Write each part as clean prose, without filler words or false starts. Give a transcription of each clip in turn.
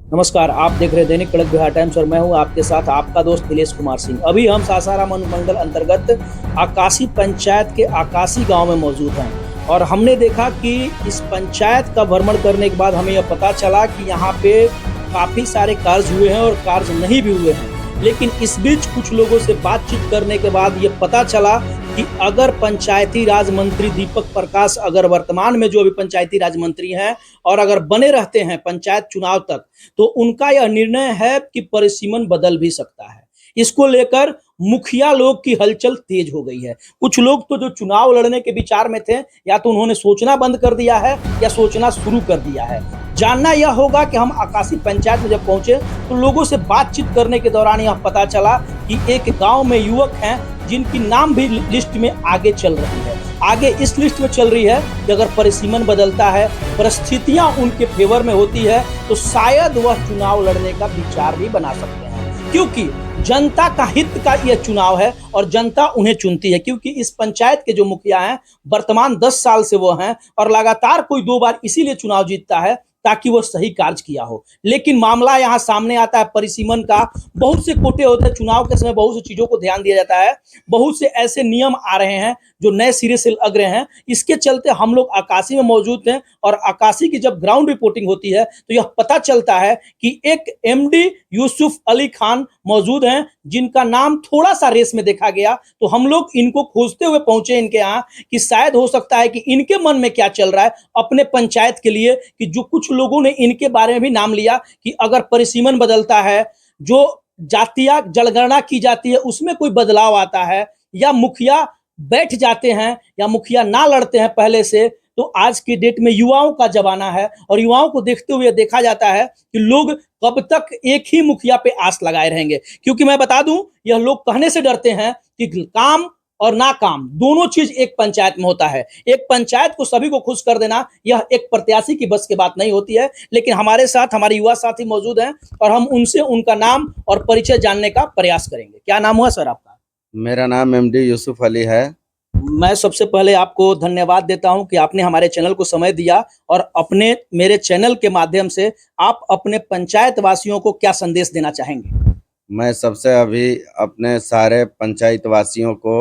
नमस्कार, आप देख रहे हैं दैनिक कड़क बिहार टाइम्स और मैं हूं आपके साथ आपका दोस्त नीलेश कुमार सिंह। अभी हम सासाराम अनुमंडल अंतर्गत आकाशी पंचायत के आकाशी गांव में मौजूद हैं और हमने देखा कि इस पंचायत का भ्रमण करने के बाद हमें यह पता चला कि यहाँ पे काफ़ी सारे कार्य हुए हैं और कार्य नहीं भी हुए हैं। लेकिन इस बीच कुछ लोगों से बातचीत करने के बाद ये पता चला कि अगर पंचायती राज मंत्री दीपक प्रकाश अगर वर्तमान में जो अभी पंचायती राज मंत्री हैं और अगर बने रहते हैं पंचायत चुनाव तक, तो उनका यह निर्णय है कि परिसीमन बदल भी सकता है। इसको लेकर मुखिया लोग की हलचल तेज हो गई है। कुछ लोग तो जो चुनाव लड़ने के विचार में थे, या तो उन्होंने सोचना बंद कर दिया है या सोचना शुरू कर दिया है। जानना यह होगा कि हम आकाशी पंचायत में जब पहुंचे तो लोगों से बातचीत करने के दौरान यह पता चला कि एक गांव में युवक हैं जिनकी नाम भी लिस्ट में आगे चल रही है। आगे इस लिस्ट में चल रही है कि अगर परिसीमन बदलता है, परिस्थितियां उनके फेवर में होती है, तो शायद वह चुनाव लड़ने का विचार भी बना सकते हैं। क्योंकि जनता का हित का यह चुनाव है और जनता उन्हें चुनती है। क्योंकि इस पंचायत के जो मुखिया हैं, वर्तमान 10 साल से वो हैं और लगातार कोई 2 बार इसीलिए चुनाव जीतता है ताकि वो सही कार्य किया हो। लेकिन मामला यहाँ सामने आता है परिसीमन का। बहुत से कोटे होते हैं चुनाव के समय, बहुत सी चीजों को ध्यान दिया जाता है, बहुत से ऐसे नियम आ रहे हैं जो नए सिरे से लग रहे हैं। इसके चलते हम लोग आकाशी में मौजूद हैं और आकाशी की जब ग्राउंड रिपोर्टिंग होती है तो यह पता चलता है कि एक एमडी यूसुफ अली खान मौजूद हैं जिनका नाम थोड़ा सा रेस में देखा गया। तो हम लोग इनको खोजते हुए पहुंचे इनके यहाँ कि शायद हो सकता है कि इनके मन में क्या चल रहा है अपने पंचायत के लिए, कि जो कुछ लोगों ने इनके बारे में भी नाम लिया कि अगर परिसीमन बदलता है, जो जातीय जनगणना की जाती है उसमें कोई बदलाव आता है, या मुखिया बैठ जाते हैं या मुखिया ना लड़ते हैं पहले से, तो आज की डेट में युवाओं का जमाना है और युवाओं को देखते हुए देखा जाता है कि लोग कब तक एक ही मुखिया पे आस लगाए रहेंगे। क्योंकि मैं बता दूं, यह लोग कहने से डरते हैं कि काम और नाकाम दोनों चीज एक पंचायत में होता है। एक पंचायत को सभी को खुश कर देना यह एक प्रत्याशी की बस की बात नहीं होती है। लेकिन हमारे साथ हमारे युवा साथी मौजूद हैं और हम उनसे उनका नाम और परिचय जानने का प्रयास करेंगे। क्या नाम हुआ सर आपका? मेरा नाम एमडी यूसुफ अली है। मैं सबसे पहले आपको धन्यवाद देता हूं कि आपने हमारे चैनल को समय दिया और अपने मेरे चैनल के माध्यम से आप अपने पंचायत वासियों को क्या संदेश देना चाहेंगे? मैं सबसे अभी अपने सारे पंचायत वासियों को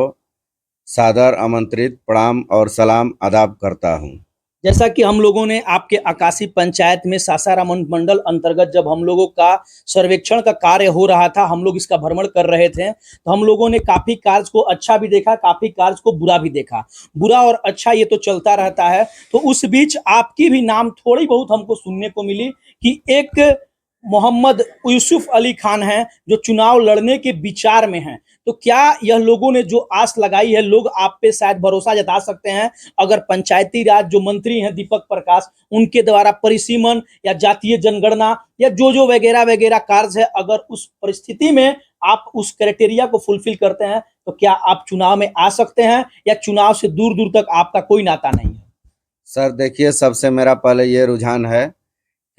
सादर आमंत्रित प्रणाम और सलाम आदाब करता हूं। जैसा कि हम लोगों ने आपके आकाशी पंचायत में सासाराम मंडल अंतर्गत जब हम लोगों का सर्वेक्षण का कार्य हो रहा था, हम लोग इसका भ्रमण कर रहे थे, तो हम लोगों ने काफी कार्य को अच्छा भी देखा, काफी कार्य को बुरा भी देखा। बुरा और अच्छा ये तो चलता रहता है। तो उस बीच आपकी भी नाम थोड़ी बहुत हमको सुनने को मिली कि एक मोहम्मद यूसुफ अली खान हैं जो चुनाव लड़ने के विचार में हैं। तो क्या यह लोगों ने जो आस लगाई है, लोग आप पे शायद भरोसा जता सकते हैं अगर पंचायती राज जो मंत्री हैं दीपक प्रकाश, उनके द्वारा परिसीमन या जातीय जनगणना या जो जो वगैरह वगैरह कार्य है, अगर उस परिस्थिति में आप उस क्राइटेरिया को फुलफिल करते हैं, तो क्या आप चुनाव में आ सकते हैं या चुनाव से दूर दूर तक आपका कोई नाता नहीं है? सर देखिए, सबसे मेरा पहले ये रुझान है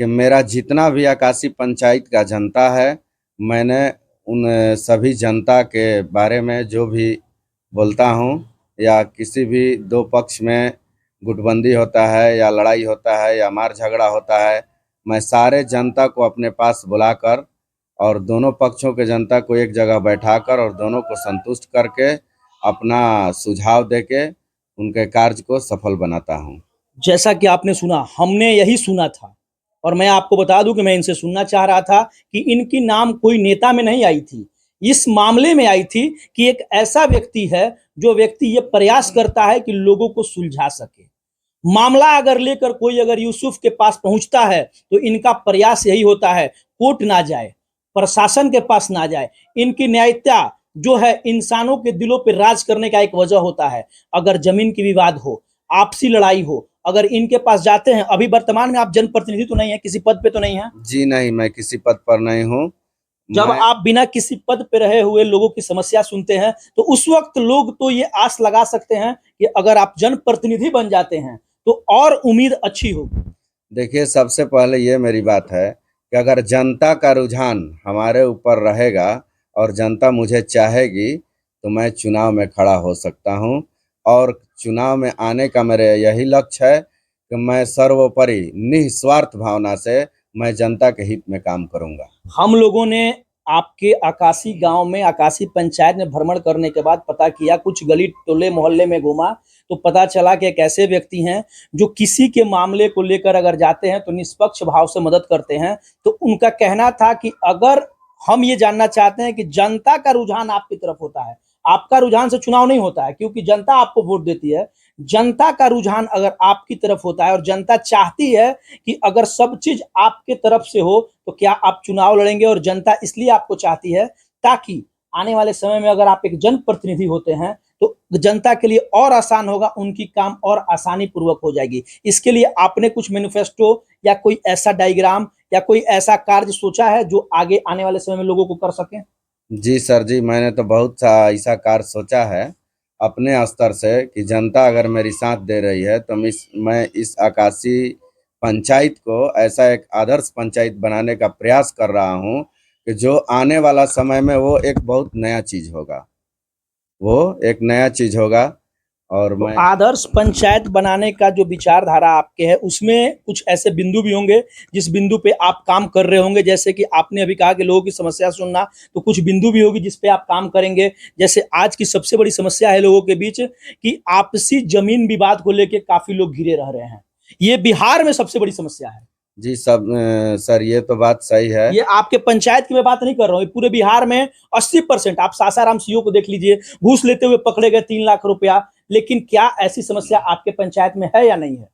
कि मेरा जितना भी आकाशी पंचायत का जनता है, मैंने उन सभी जनता के बारे में जो भी बोलता हूं, या किसी भी दो पक्ष में गुटबंदी होता है या लड़ाई होता है या मार झगड़ा होता है, मैं सारे जनता को अपने पास बुलाकर और दोनों पक्षों के जनता को एक जगह बैठाकर और दोनों को संतुष्ट करके अपना सुझाव देके उनके कार्य को सफल बनाता हूं। जैसा कि आपने सुना, हमने यही सुना था और मैं आपको बता दूं कि मैं इनसे सुनना चाह रहा था कि इनकी नाम कोई नेता में नहीं आई थी, इस मामले में आई थी कि एक ऐसा व्यक्ति है जो व्यक्ति ये प्रयास करता है कि लोगों को सुलझा सके। मामला अगर लेकर कोई अगर यूसुफ के पास पहुंचता है तो इनका प्रयास यही होता है कोर्ट ना जाए, प्रशासन के पास ना जाए। इनकी न्यायिकता जो है इंसानों के दिलों पर राज करने का एक वजह होता है। अगर जमीन की विवाद हो, आपसी लड़ाई हो, अगर इनके पास जाते हैं, अभी वर्तमान में आप जनप्रतिनिधि तो नहीं है, किसी पद पे तो नहीं है? जी नहीं, मैं किसी पद पर नहीं हूँ। जब मैं आप बिना किसी पद पे रहे हुए लोगों की समस्या सुनते हैं तो उस वक्त लोग तो ये आस लगा सकते हैं कि अगर आप जनप्रतिनिधि बन जाते हैं तो और उम्मीद अच्छी होगी। देखिए, सबसे पहले ये मेरी बात है कि अगर जनता का रुझान हमारे ऊपर रहेगा और जनता मुझे चाहेगी तो मैं चुनाव में खड़ा हो सकता हूँ। और चुनाव में आने का मेरे यही लक्ष्य है कि मैं सर्वोपरि निस्वार्थ भावना से मैं जनता के हित में काम करूंगा। हम लोगों ने आपके आकाशी गांव में, आकाशी पंचायत में भ्रमण करने के बाद पता किया, कुछ गली टोले मोहल्ले में घूमा तो पता चला कि एक ऐसे व्यक्ति हैं जो किसी के मामले को लेकर अगर जाते हैं तो निष्पक्ष भाव से मदद करते हैं। तो उनका कहना था कि अगर हम ये जानना चाहते हैं कि जनता का रुझान आपकी तरफ होता है, आपका रुझान से चुनाव नहीं होता है क्योंकि जनता आपको वोट देती है, जनता का रुझान अगर आपकी तरफ होता है और जनता चाहती है कि अगर सब चीज आपके तरफ से हो तो क्या आप चुनाव लड़ेंगे? और जनता इसलिए आपको चाहती है ताकि आने वाले समय में अगर आप एक जनप्रतिनिधि होते हैं तो जनता के लिए और आसान होगा, उनकी काम और आसानी पूर्वक हो जाएगी। इसके लिए आपने कुछ मैनिफेस्टो या कोई ऐसा डायग्राम या कोई ऐसा कार्य सोचा है जो आगे आने वाले समय में लोगों को कर सकें? जी सर जी, मैंने तो बहुत सा ऐसा कार्य सोचा है अपने स्तर से कि जनता अगर मेरी साथ दे रही है तो मैं इस आकाशी पंचायत को ऐसा एक आदर्श पंचायत बनाने का प्रयास कर रहा हूं कि जो आने वाला समय में वो एक बहुत नया चीज होगा, वो एक नया चीज होगा। और तो मैं आदर्श पंचायत बनाने का जो विचारधारा आपके है उसमें कुछ ऐसे बिंदु भी होंगे जिस बिंदु पे आप काम कर रहे होंगे, जैसे कि आपने अभी कहा कि लोगों की समस्या सुनना, तो कुछ बिंदु भी होगी जिस पे आप काम करेंगे। जैसे आज की सबसे बड़ी समस्या है लोगों के बीच कि आपसी जमीन विवाद को लेकर काफी लोग घिरे रह रहे हैं, ये बिहार में सबसे बड़ी समस्या है। जी सर, ये तो बात सही है। ये आपके पंचायत की मैं बात नहीं कर रहा हूँ, पूरे बिहार में 80% आप सासाराम सीओ को देख लीजिए, घूस लेते हुए पकड़े गए 3 लाख रुपया। लेकिन क्या ऐसी समस्या आपके पंचायत में है या नहीं है?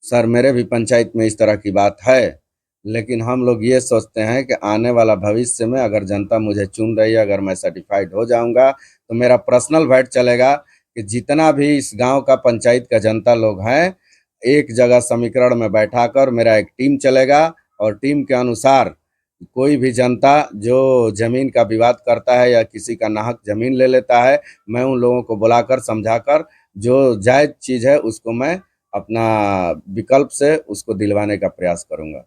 सर मेरे भी पंचायत में इस तरह की बात है, लेकिन हम लोग ये सोचते हैं कि आने वाला भविष्य में अगर जनता मुझे चुन रही है, अगर मैं सर्टिफाइड हो जाऊंगा तो मेरा पर्सनल वोट चलेगा कि जितना भी इस गांव का पंचायत का जनता लोग हैं, एक जगह समीकरण में बैठाकर मेरा एक टीम चलेगा और टीम के अनुसार कोई भी जनता जो जमीन का विवाद करता है या किसी का नाहक जमीन ले लेता है, मैं उन लोगों को बुलाकर समझाकर जो जायज चीज है उसको मैं अपना विकल्प से उसको दिलवाने का प्रयास करूंगा।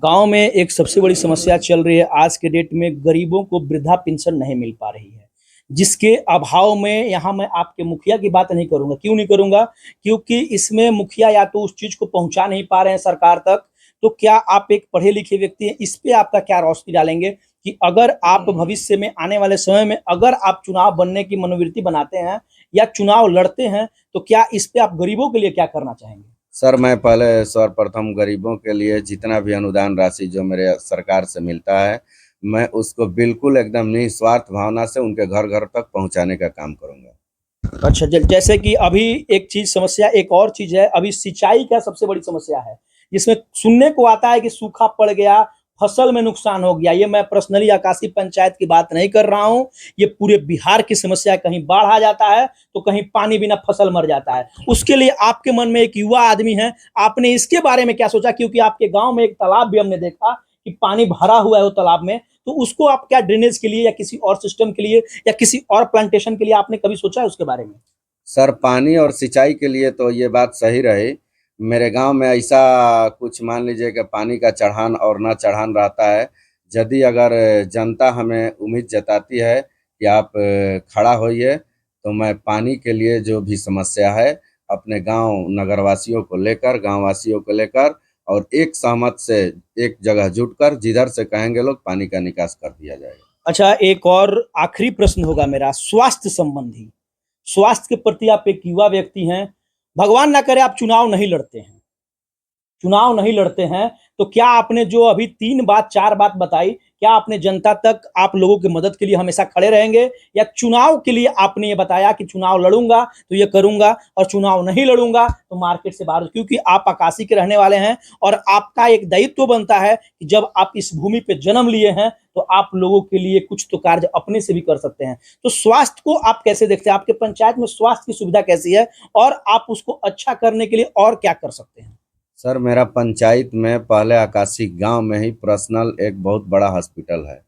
गांव में एक सबसे बड़ी समस्या चल रही है आज के डेट में, गरीबों को वृद्धा पेंशन नहीं मिल पा रही है, जिसके अभाव में यहाँ मैं आपके मुखिया की बात नहीं करूंगा। क्यों नहीं करूंगा? क्योंकि इसमें मुखिया या तो उस चीज को पहुंचा नहीं पा रहे हैं सरकार तक। तो क्या आप एक पढ़े लिखे व्यक्ति हैं, इस पे आपका क्या रोशनी डालेंगे कि अगर आप भविष्य में आने वाले समय में अगर आप चुनाव बनने की मनोवृत्ति बनाते हैं या चुनाव लड़ते हैं तो क्या इस पे आप गरीबों के लिए क्या करना चाहेंगे? सर मैं पहले सर्वप्रथम गरीबों के लिए जितना भी अनुदान राशि जो मेरे सरकार से मिलता है, मैं उसको बिल्कुल एकदम निस्वार्थ भावना से उनके घर घर तक पहुंचाने का काम करूंगा। अच्छा, जैसे कि अभी एक चीज समस्या, एक और चीज है, अभी सिंचाई का सबसे बड़ी समस्या है, जिसमें सुनने को आता है कि सूखा पड़ गया, फसल में नुकसान हो गया। ये मैं पर्सनली आकाशी पंचायत की बात नहीं कर रहा हूँ, ये पूरे बिहार की समस्या है। कहीं बाढ़ आ जाता है तो कहीं पानी बिना फसल मर जाता है। उसके लिए आपके मन में एक युवा आदमी है, आपने इसके बारे में क्या सोचा? क्योंकि आपके गांव में एक तालाब भी हमने देखा कि पानी भरा हुआ है वो तालाब में, तो उसको आप क्या ड्रेनेज के लिए या किसी और सिस्टम के लिए या किसी और प्लांटेशन के लिए आपने कभी सोचा है उसके बारे में? सर पानी और सिंचाई के लिए तो ये बात सही रही। मेरे गांव में ऐसा कुछ मान लीजिए कि पानी का चढ़ान और ना चढ़ान रहता है। यदि अगर जनता हमें उम्मीद जताती है कि आप खड़ा होइए तो मैं पानी के लिए जो भी समस्या है अपने गांव नगरवासियों को लेकर, गांववासियों को लेकर और एक सहमत से एक जगह जुटकर जिधर से कहेंगे लोग पानी का निकास कर दिया जाएगा। अच्छा, एक और आखिरी प्रश्न होगा मेरा स्वास्थ्य संबंधी। स्वास्थ्य के प्रति आप एक युवा व्यक्ति हैं, भगवान ना करे आप चुनाव नहीं लड़ते हैं, चुनाव नहीं लड़ते हैं, तो क्या आपने जो अभी 3 बात 4 बात बताई, क्या आपने जनता तक आप लोगों की मदद के लिए हमेशा खड़े रहेंगे, या चुनाव के लिए आपने ये बताया कि चुनाव लड़ूंगा तो ये करूंगा और चुनाव नहीं लड़ूंगा तो मार्केट से बाहर? क्योंकि आप आकाशी के रहने वाले हैं और आपका एक दायित्व बनता है कि जब आप इस भूमि पे जन्म लिए हैं तो आप लोगों के लिए कुछ तो कार्य अपने से भी कर सकते हैं। तो स्वास्थ्य को आप कैसे देखते हैं? आपके पंचायत में स्वास्थ्य की सुविधा कैसी है और आप उसको अच्छा करने के लिए और क्या कर सकते हैं? सर मेरा पंचायत में पहले आकाशी गांव में ही पर्सनल एक बहुत बड़ा हॉस्पिटल है,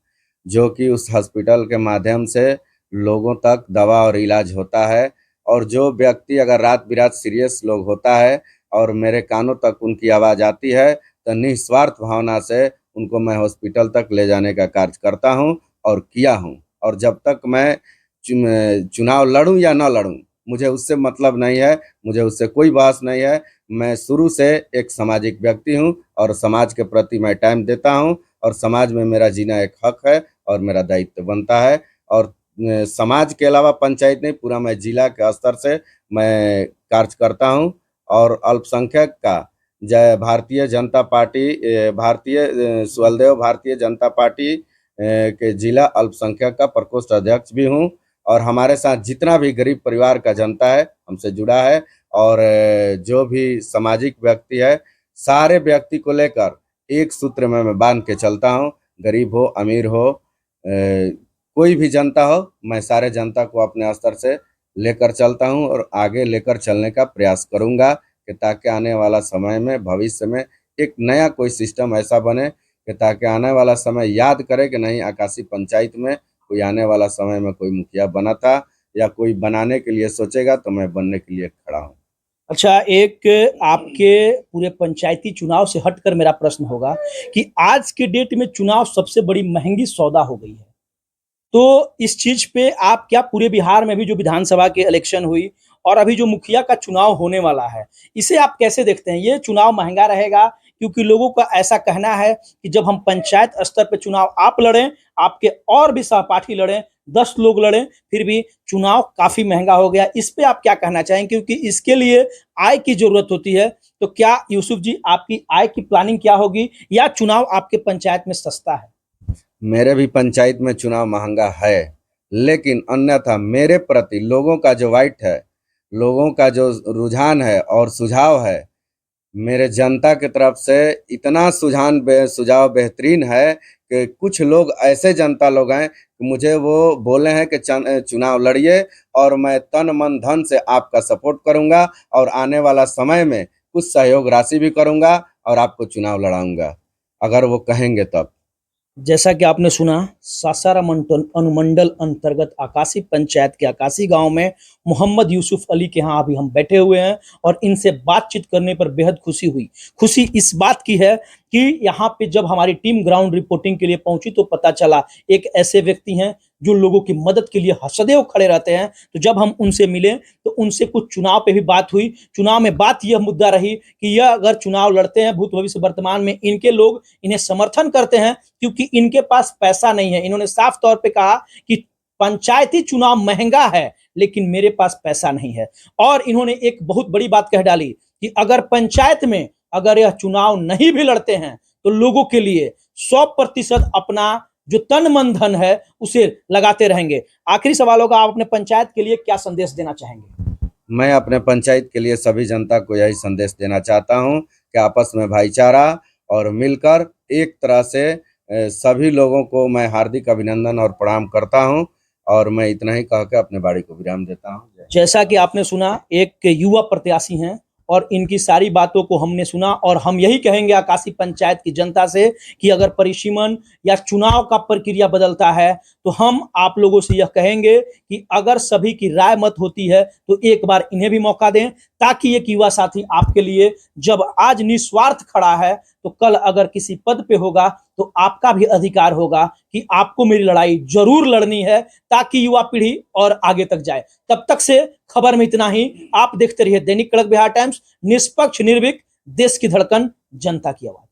जो कि उस हॉस्पिटल के माध्यम से लोगों तक दवा और इलाज होता है। और जो व्यक्ति अगर रात बिरात सीरियस लोग होता है और मेरे कानों तक उनकी आवाज़ आती है तो निस्वार्थ भावना से उनको मैं हॉस्पिटल तक ले जाने का कार्य करता हूं और किया हूं। और जब तक मैं चुनाव लड़ूं या ना लड़ूं मुझे उससे मतलब नहीं है, मुझे उससे कोई बहस नहीं है। मैं शुरू से एक सामाजिक व्यक्ति हूँ और समाज के प्रति मैं टाइम देता हूँ और समाज में मेरा जीना एक हक है और मेरा दायित्व बनता है। और समाज के अलावा पंचायत नहीं, पूरा मैं जिला के स्तर से मैं कार्य करता हूँ। और अल्पसंख्यक का भारतीय जनता पार्टी सुहलदेव भारतीय जनता पार्टी के जिला अल्पसंख्यक का प्रकोष्ठ अध्यक्ष भी हूँ। और हमारे साथ जितना भी गरीब परिवार का जनता है हमसे जुड़ा है और जो भी सामाजिक व्यक्ति है, सारे व्यक्ति को लेकर एक सूत्र में मैं बांध के चलता हूँ। गरीब हो, अमीर हो, कोई भी जनता हो, मैं सारे जनता को अपने स्तर से लेकर चलता हूँ और आगे लेकर चलने का प्रयास करूँगा कि ताकि आने वाला समय में, भविष्य में एक नया कोई सिस्टम ऐसा बने कि ताकि आने वाला समय याद करे कि नहीं, आकाशी पंचायत में कोई आने वाला समय में कोई मुखिया बना था या कोई बनाने के लिए सोचेगा तो मैं बनने के लिए खड़ा हूँ। अच्छा, एक आपके पूरे पंचायती चुनाव से हटकर मेरा प्रश्न होगा कि आज के डेट में चुनाव सबसे बड़ी महंगी सौदा हो गई है। तो इस चीज पे आप क्या, पूरे बिहार में भी जो विधानसभा के इलेक्शन हुई और अभी जो मुखिया का चुनाव होने वाला है, इसे आप कैसे देखते हैं? ये चुनाव महंगा रहेगा क्योंकि लोगों का ऐसा कहना है कि जब हम पंचायत स्तर पे चुनाव आप लड़ें, आपके और भी सहपाठी लड़ें, 10 लोग लड़ें, फिर भी चुनाव काफी महंगा हो गया। इस पे आप क्या कहना चाहेंगे? क्योंकि इसके लिए आय की जरूरत होती है। तो क्या यूसुफ जी, आपकी आय की प्लानिंग क्या होगी या चुनाव आपके पंचायत में सस्ता है? मेरे भी पंचायत में चुनाव महंगा है, लेकिन अन्यथा मेरे प्रति लोगों का जो वाइट है, लोगों का जो रुझान है और सुझाव है, मेरे जनता की तरफ से इतना सुझाव बेहतरीन है कि कुछ लोग ऐसे जनता लोग हैं कि मुझे वो बोले हैं कि चुनाव लड़िए और मैं तन मन धन से आपका सपोर्ट करूंगा और आने वाला समय में कुछ सहयोग राशि भी करूंगा और आपको चुनाव लड़ाऊंगा, अगर वो कहेंगे तब। जैसा कि आपने सुना, सासाराम अनुमंडल अंतर्गत आकाशी पंचायत के आकाशी गांव में मोहम्मद यूसुफ अली के यहाँ अभी हम बैठे हुए हैं और इनसे बातचीत करने पर बेहद खुशी हुई। खुशी इस बात की है कि यहाँ पे जब हमारी टीम ग्राउंड रिपोर्टिंग के लिए पहुंची तो पता चला एक ऐसे व्यक्ति हैं जो लोगों की मदद के लिए सदैव खड़े रहते हैं। तो जब हम उनसे मिले तो उनसे कुछ चुनाव पे भी बात हुई। चुनाव में बात यह मुद्दा रही कि यह अगर चुनाव लड़ते हैं, भूत भविष्य वर्तमान में इनके लोग इन्हें समर्थन करते हैं क्योंकि इनके पास पैसा नहीं है। इन्होंने साफ तौर पे कहा कि पंचायती चुनाव महंगा है लेकिन मेरे पास पैसा नहीं है। और इन्होंने एक बहुत बड़ी बात कह डाली कि अगर पंचायत में अगर यह चुनाव नहीं भी लड़ते हैं तो लोगों के लिए 100% अपना जो तन मन धन है उसे लगाते रहेंगे। आखिरी सवाल होगा, आप अपने पंचायत के लिए क्या संदेश देना चाहेंगे? मैं अपने पंचायत के लिए सभी जनता को यही संदेश देना चाहता हूं कि आपस में भाईचारा और मिलकर एक तरह से सभी लोगों को मैं हार्दिक अभिनंदन और प्रणाम करता हूं और मैं इतना ही कह के अपने बाड़ी को विराम देता हूं। जैसा कि आपने सुना, एक युवा प्रत्याशी हैं और इनकी सारी बातों को हमने सुना और हम यही कहेंगे आकाशी पंचायत की जनता से कि अगर परिसीमन या चुनाव का प्रक्रिया बदलता है तो हम आप लोगों से यह कहेंगे कि अगर सभी की राय मत होती है तो एक बार इन्हें भी मौका दें, ताकि एक युवा साथी आपके लिए जब आज निस्वार्थ खड़ा है तो कल अगर किसी पद पे होगा तो आपका भी अधिकार होगा कि आपको मेरी लड़ाई जरूर लड़नी है, ताकि युवा पीढ़ी और आगे तक जाए। तब तक से खबर में इतना ही। आप देखते रहिए दैनिक कड़क बिहार टाइम्स, निष्पक्ष, निर्भीक, देश की धड़कन, जनता की आवाज।